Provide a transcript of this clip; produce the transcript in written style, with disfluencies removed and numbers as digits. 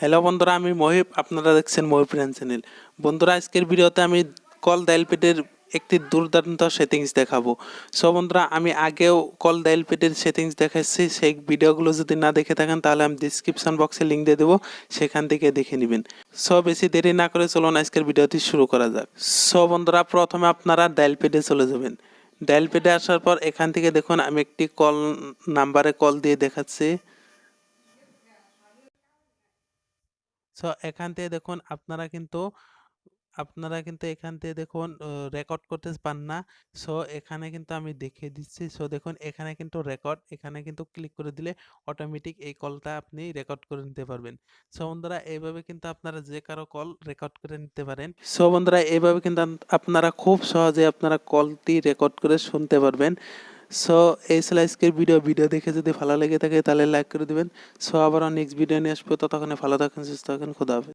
Hello বন্ধুরা, আমি মহিব। আপনারা দেখছেন মহিব চ্যানেল। বন্ধুরা, আজকের ভিডিওতে আমি কল ডায়াল প্যাডের একটি দুর্দান্ত সেটিংস দেখাবো। সো বন্ধুরা, আমি আগেও কল ডায়াল প্যাডের সেটিংস দেখাচ্ছি। সেই ভিডিওগুলো যদি না দেখে থাকেন তাহলে আমি ডিসক্রিপশন বক্সে লিঙ্ক দিয়ে দেবো, সেখান থেকে দেখে নেবেন। সো বেশি দেরি না করে চলুন আজকের ভিডিওটি শুরু করা যাক। সো বন্ধুরা, প্রথমে আপনারা ডায়াল প্যাডে চলে যাবেন। ডায়াল প্যাডে আসার পর এখান থেকে দেখুন আমি একটি কল নাম্বারে কল দিয়ে দেখাচ্ছি। সো এখান থেকে দেখুন আপনারা কিন্তু এখান থেকে দেখুন রেকর্ড করতে পান না। সো এখানে কিন্তু আমি দেখিয়ে দিচ্ছি। সো দেখুন এখানে কিন্তু রেকর্ড, এখানে কিন্তু ক্লিক করে দিলে অটোমেটিক এই কলটা আপনি রেকর্ড করে নিতে পারবেন। সো বন্ধুরা, এইভাবে কিন্তু আপনারা যে কারো কল রেকর্ড করে নিতে পারেন। সো বন্ধুরা, এইভাবে কিন্তু আপনারা খুব সহজে আপনারা কলটি রেকর্ড করে শুনতে পারবেন। সো এই ছিল আজকের ভিডিও দেখে যদি ভালো লেগে থাকে তাহলে লাইক করে দিবেন। সো আবারও নেক্সট ভিডিও নিয়ে আসবো। ততক্ষণে ভালো থাকেন, সুস্থ থাকেন, খোদা হাফেজ।